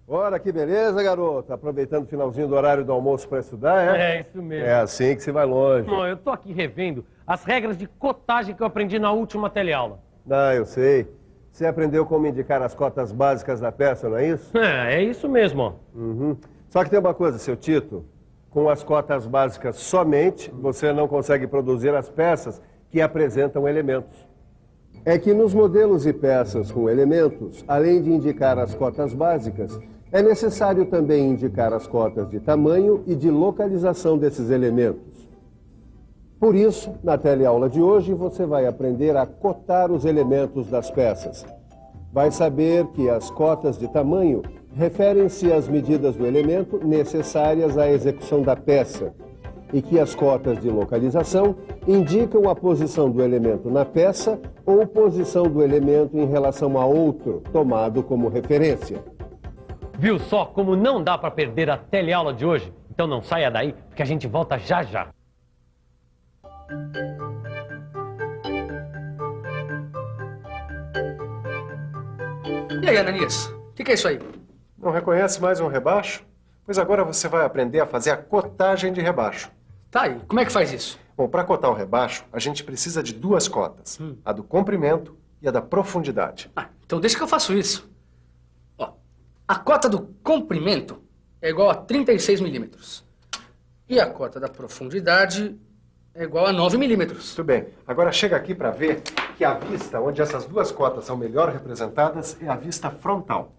Ora, que beleza, garoto. Aproveitando o finalzinho do horário do almoço para estudar, é? É, isso mesmo. É assim que se vai longe. Não, eu tô aqui revendo as regras de cotagem que eu aprendi na última teleaula. Ah, eu sei. Você aprendeu como indicar as cotas básicas da peça, não é isso? É isso mesmo, ó. Uhum. Só que tem uma coisa, seu Tito. Com as cotas básicas somente, você não consegue produzir as peças que apresentam elementos. É que nos modelos e peças com elementos, além de indicar as cotas básicas, é necessário também indicar as cotas de tamanho e de localização desses elementos. Por isso, na teleaula de hoje, você vai aprender a cotar os elementos das peças. Vai saber que as cotas de tamanho referem-se às medidas do elemento necessárias à execução da peça e que as cotas de localização indicam a posição do elemento na peça ou posição do elemento em relação a outro, tomado como referência. Viu só como não dá pra perder a teleaula de hoje? Então não saia daí, porque a gente volta já já. E aí, Ananias? O que é isso aí? Não reconhece mais um rebaixo? Pois agora você vai aprender a fazer a cotagem de rebaixo. Tá aí, como é que faz isso? Bom, para cotar o rebaixo, a gente precisa de duas cotas. A do comprimento e a da profundidade. Então deixa que eu faço isso. Ó, a cota do comprimento é igual a 36 milímetros. E a cota da profundidade é igual a 9 milímetros. Muito bem. Agora chega aqui para ver que a vista onde essas duas cotas são melhor representadas é a vista frontal.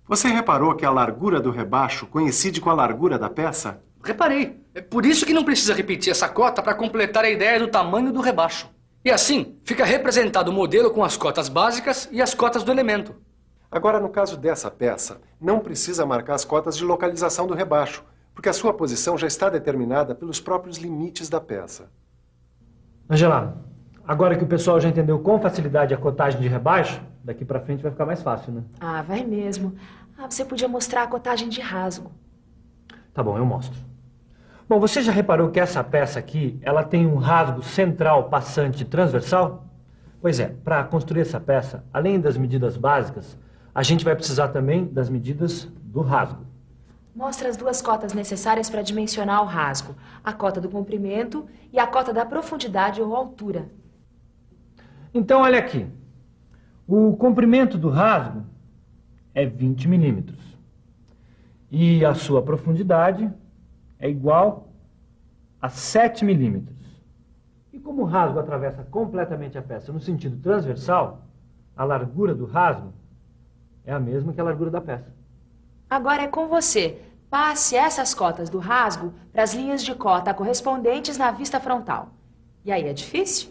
Você reparou que a largura do rebaixo coincide com a largura da peça? Reparei. É por isso que não precisa repetir essa cota para completar a ideia do tamanho do rebaixo. E assim, fica representado o modelo com as cotas básicas e as cotas do elemento. Agora, no caso dessa peça, não precisa marcar as cotas de localização do rebaixo, porque a sua posição já está determinada pelos próprios limites da peça. Angela, agora que o pessoal já entendeu com facilidade a cotagem de rebaixo, daqui pra frente vai ficar mais fácil, né? Ah, vai mesmo. Você podia mostrar a cotagem de rasgo. Tá bom, eu mostro. Bom, você já reparou que essa peça aqui, ela tem um rasgo central passante transversal? Pois é, para construir essa peça, além das medidas básicas, a gente vai precisar também das medidas do rasgo. Mostra as duas cotas necessárias para dimensionar o rasgo. A cota do comprimento e a cota da profundidade ou altura. Então, olha aqui. O comprimento do rasgo é 20 milímetros. E a sua profundidade é igual a 7 milímetros. E como o rasgo atravessa completamente a peça no sentido transversal, a largura do rasgo é a mesma que a largura da peça. Agora é com você. Passe essas cotas do rasgo para as linhas de cota correspondentes na vista frontal. E aí, é difícil?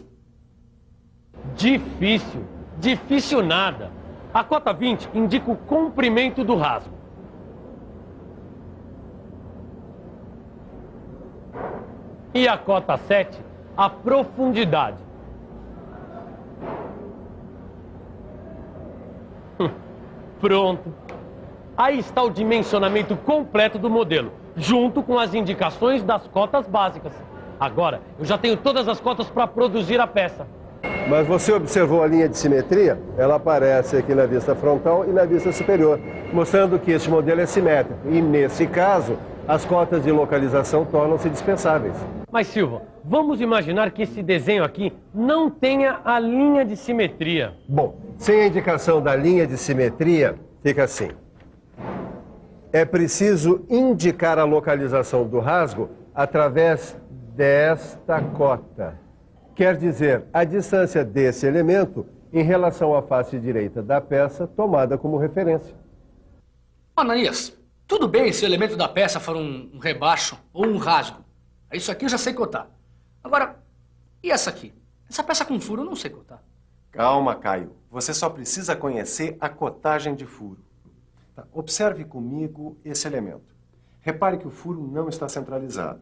Difícil. Difícil nada. A cota 20 indica o comprimento do rasgo. E a cota 7, a profundidade. Pronto. Aí está o dimensionamento completo do modelo, junto com as indicações das cotas básicas. Agora, eu já tenho todas as cotas para produzir a peça. Mas você observou a linha de simetria? Ela aparece aqui na vista frontal e na vista superior, mostrando que este modelo é simétrico. E, nesse caso, as cotas de localização tornam-se dispensáveis. Mas, Silva, vamos imaginar que esse desenho aqui não tenha a linha de simetria. Bom, sem a indicação da linha de simetria, fica assim. É preciso indicar a localização do rasgo através desta cota. Quer dizer, a distância desse elemento em relação à face direita da peça tomada como referência. Ananias, tudo bem se o elemento da peça for um rebaixo ou um rasgo. Isso aqui eu já sei cotar. Agora, e essa aqui? Essa peça com furo eu não sei cotar. Calma, Caio. Você só precisa conhecer a cotagem de furo. Tá, observe comigo esse elemento. Repare que o furo não está centralizado.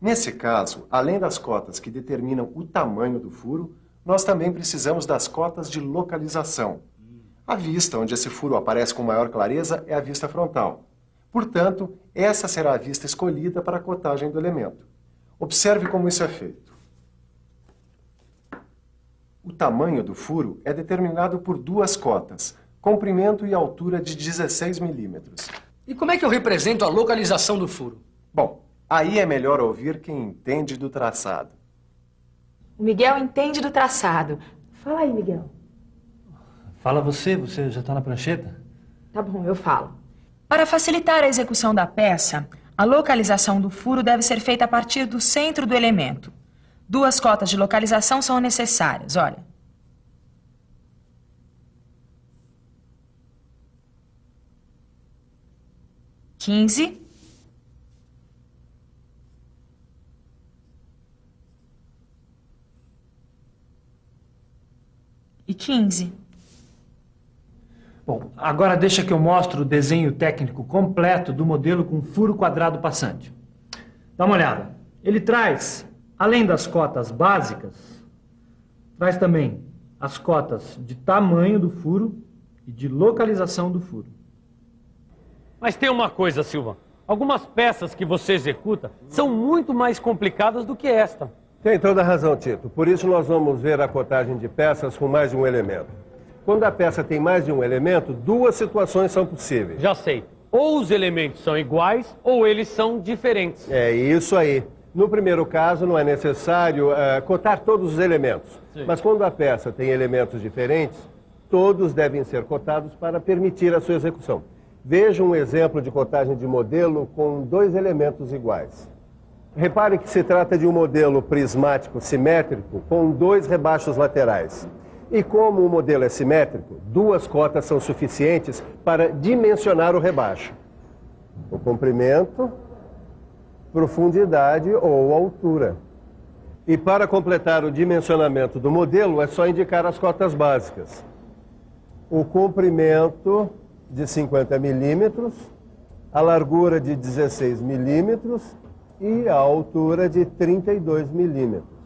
Nesse caso, além das cotas que determinam o tamanho do furo, nós também precisamos das cotas de localização. A vista onde esse furo aparece com maior clareza é a vista frontal. Portanto, essa será a vista escolhida para a cotagem do elemento. Observe como isso é feito. O tamanho do furo é determinado por duas cotas, comprimento e altura de 16 milímetros. E como é que eu represento a localização do furo? Bom, aí é melhor ouvir quem entende do traçado. O Miguel entende do traçado. Fala aí, Miguel. Fala você já está na prancheta? Tá bom, eu falo. Para facilitar a execução da peça, a localização do furo deve ser feita a partir do centro do elemento. 2 cotas de localização são necessárias, olha. (15) e 15. Bom, agora deixa que eu mostre o desenho técnico completo do modelo com furo quadrado passante. Dá uma olhada. Ele traz, além das cotas básicas, traz também as cotas de tamanho do furo e de localização do furo. Mas tem uma coisa, Silva. Algumas peças que você executa são muito mais complicadas do que esta. Tem toda a razão, Tito. Por isso nós vamos ver a cotagem de peças com mais de um elemento. Quando a peça tem mais de um elemento, 2 situações são possíveis. Já sei. Ou os elementos são iguais, ou eles são diferentes. É isso aí. No primeiro caso, não é necessário cotar todos os elementos. Sim. Mas quando a peça tem elementos diferentes, todos devem ser cotados para permitir a sua execução. Veja um exemplo de cotagem de modelo com 2 elementos iguais. Repare que se trata de um modelo prismático simétrico com 2 rebaixos laterais. E como o modelo é simétrico, 2 cotas são suficientes para dimensionar o rebaixo. O comprimento, profundidade ou altura. E para completar o dimensionamento do modelo, é só indicar as cotas básicas. O comprimento de 50 milímetros, a largura de 16 milímetros e a altura de 32 milímetros.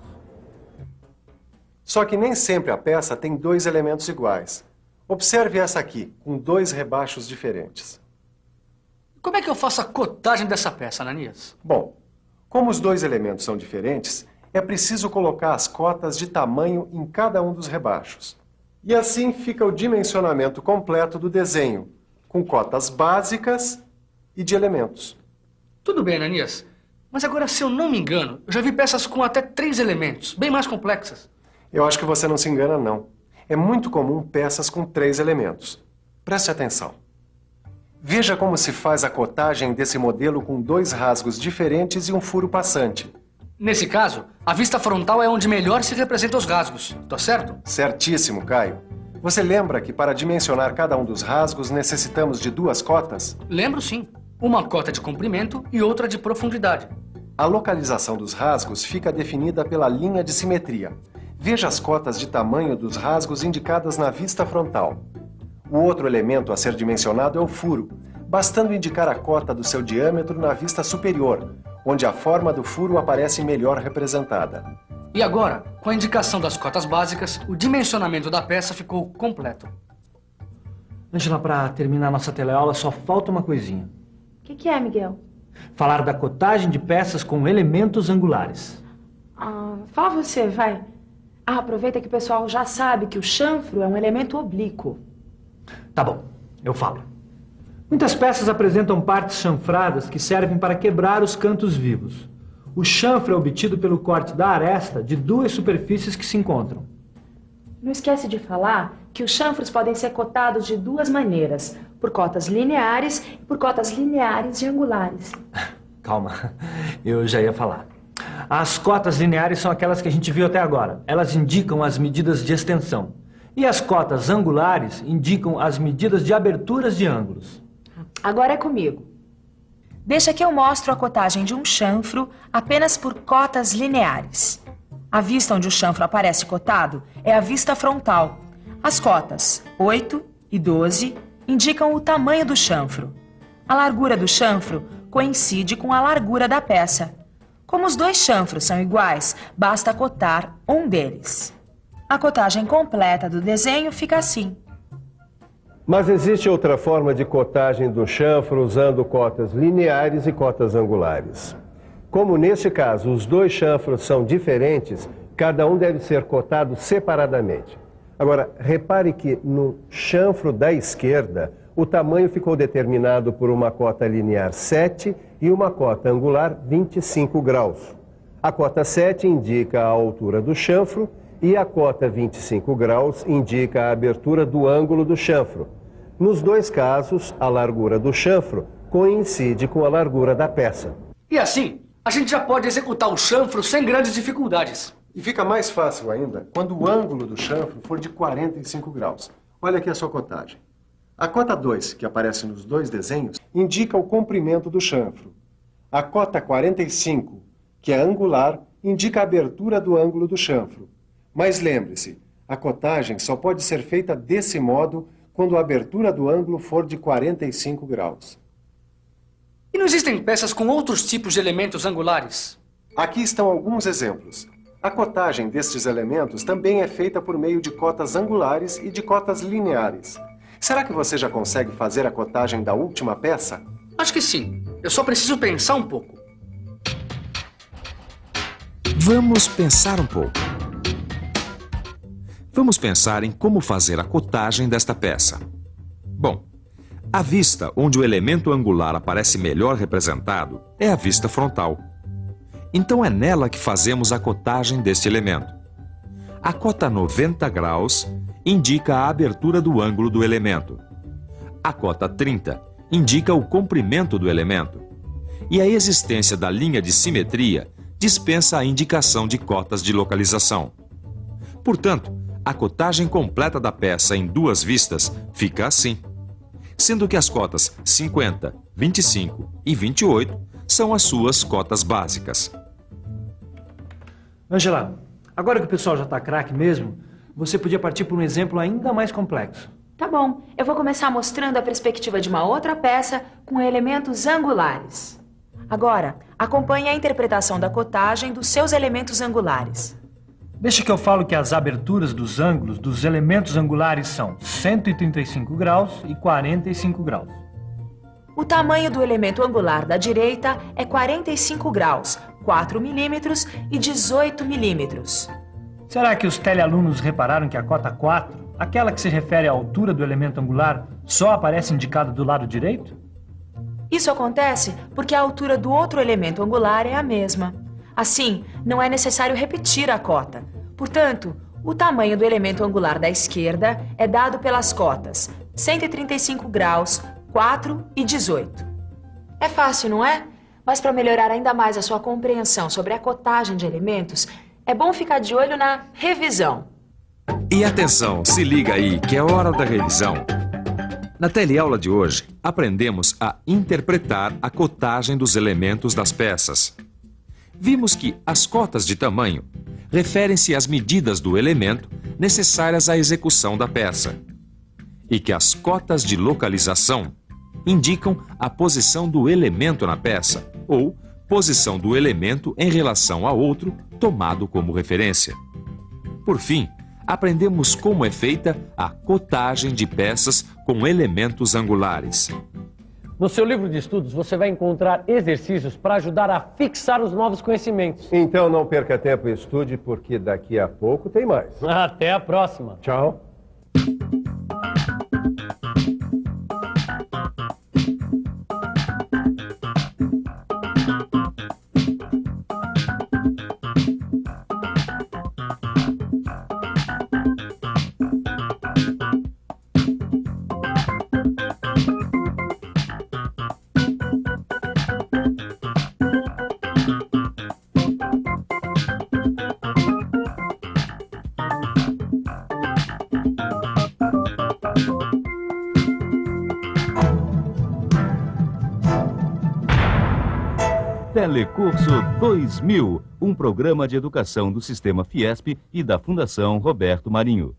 Só que nem sempre a peça tem 2 elementos iguais. Observe essa aqui, com 2 rebaixos diferentes. Como é que eu faço a cotagem dessa peça, Ananias? Bom, como os 2 elementos são diferentes, é preciso colocar as cotas de tamanho em cada um dos rebaixos. E assim fica o dimensionamento completo do desenho, com cotas básicas e de elementos. Tudo bem, Ananias. Mas agora, se eu não me engano, eu já vi peças com até 3 elementos, bem mais complexas. Eu acho que você não se engana, não. É muito comum peças com 3 elementos. Preste atenção. Veja como se faz a cotagem desse modelo com 2 rasgos diferentes e um furo passante. Nesse caso, a vista frontal é onde melhor se representam os rasgos, tá certo? Certíssimo, Caio. Você lembra que para dimensionar cada um dos rasgos necessitamos de 2 cotas? Lembro sim. Uma cota de comprimento e outra de profundidade. A localização dos rasgos fica definida pela linha de simetria. Veja as cotas de tamanho dos rasgos indicadas na vista frontal. O outro elemento a ser dimensionado é o furo, bastando indicar a cota do seu diâmetro na vista superior, onde a forma do furo aparece melhor representada. E agora, com a indicação das cotas básicas, o dimensionamento da peça ficou completo. Ângela, para terminar nossa teleaula, só falta uma coisinha. O que é, Miguel? Falar da cotagem de peças com elementos angulares. Fala você, vai. Aproveita que o pessoal já sabe que o chanfro é um elemento oblíquo. Tá bom, eu falo. Muitas peças apresentam partes chanfradas que servem para quebrar os cantos vivos. O chanfro é obtido pelo corte da aresta de 2 superfícies que se encontram. Não esquece de falar que os chanfros podem ser cotados de 2 maneiras, por cotas lineares e por cotas lineares e angulares. Calma, eu já ia falar. As cotas lineares são aquelas que a gente viu até agora. Elas indicam as medidas de extensão. E as cotas angulares indicam as medidas de aberturas de ângulos. Agora é comigo. Deixa que eu mostro a cotagem de um chanfro apenas por cotas lineares. A vista onde o chanfro aparece cotado é a vista frontal. As cotas 8 e 12 indicam o tamanho do chanfro. A largura do chanfro coincide com a largura da peça. Como os 2 chanfros são iguais, basta cotar um deles. A cotagem completa do desenho fica assim. Mas existe outra forma de cotagem do chanfro usando cotas lineares e cotas angulares. Como neste caso os 2 chanfros são diferentes, cada um deve ser cotado separadamente. Agora, repare que no chanfro da esquerda, O tamanho ficou determinado por uma cota linear 7 e uma cota angular 25 graus. A cota 7 indica a altura do chanfro e a cota 25 graus indica a abertura do ângulo do chanfro. Nos dois casos, a largura do chanfro coincide com a largura da peça. E assim, a gente já pode executar o chanfro sem grandes dificuldades. E fica mais fácil ainda quando o ângulo do chanfro for de 45 graus. Olha aqui a sua cotagem. A cota 2, que aparece nos dois desenhos, indica o comprimento do chanfro. A cota 45, que é angular, indica a abertura do ângulo do chanfro. Mas lembre-se, a cotagem só pode ser feita desse modo quando a abertura do ângulo for de 45 graus. E não existem peças com outros tipos de elementos angulares? Aqui estão alguns exemplos. A cotagem destes elementos também é feita por meio de cotas angulares e de cotas lineares. Será que você já consegue fazer a cotagem da última peça? Acho que sim. Eu só preciso pensar um pouco. Vamos pensar um pouco. Vamos pensar em como fazer a cotagem desta peça. Bom, a vista onde o elemento angular aparece melhor representado é a vista frontal. Então é nela que fazemos a cotagem deste elemento. A cota 90 graus indica a abertura do ângulo do elemento. A cota 30 indica o comprimento do elemento. E a existência da linha de simetria dispensa a indicação de cotas de localização. Portanto, a cotagem completa da peça em duas vistas fica assim, sendo que as cotas 50, 25 e 28 são as suas cotas básicas. Ângela, agora que o pessoal já está craque mesmo, você podia partir por um exemplo ainda mais complexo. Tá bom, eu vou começar mostrando a perspectiva de uma outra peça com elementos angulares. Agora, acompanhe a interpretação da cotagem dos seus elementos angulares. Deixa que eu falo que as aberturas dos ângulos dos elementos angulares são 135 graus e 45 graus. O tamanho do elemento angular da direita é 45 graus, 4 milímetros e 18 milímetros. Será que os telealunos repararam que a cota 4, aquela que se refere à altura do elemento angular, só aparece indicada do lado direito? Isso acontece porque a altura do outro elemento angular é a mesma. Assim, não é necessário repetir a cota. Portanto, o tamanho do elemento angular da esquerda é dado pelas cotas 135 graus, 4 e 18. É fácil, não é? Mas para melhorar ainda mais a sua compreensão sobre a cotagem de elementos, é bom ficar de olho na revisão. E atenção, se liga aí que é hora da revisão. Na teleaula de hoje, aprendemos a interpretar a cotagem dos elementos das peças. Vimos que as cotas de tamanho referem-se às medidas do elemento necessárias à execução da peça, e que as cotas de localização indicam a posição do elemento na peça, ou posição do elemento em relação a outro tomado como referência. Por fim, aprendemos como é feita a cotagem de peças com elementos angulares. No seu livro de estudos, você vai encontrar exercícios para ajudar a fixar os novos conhecimentos. Então não perca tempo e estude, porque daqui a pouco tem mais. Até a próxima. Tchau. Telecurso 2000, um programa de educação do Sistema Fiesp e da Fundação Roberto Marinho.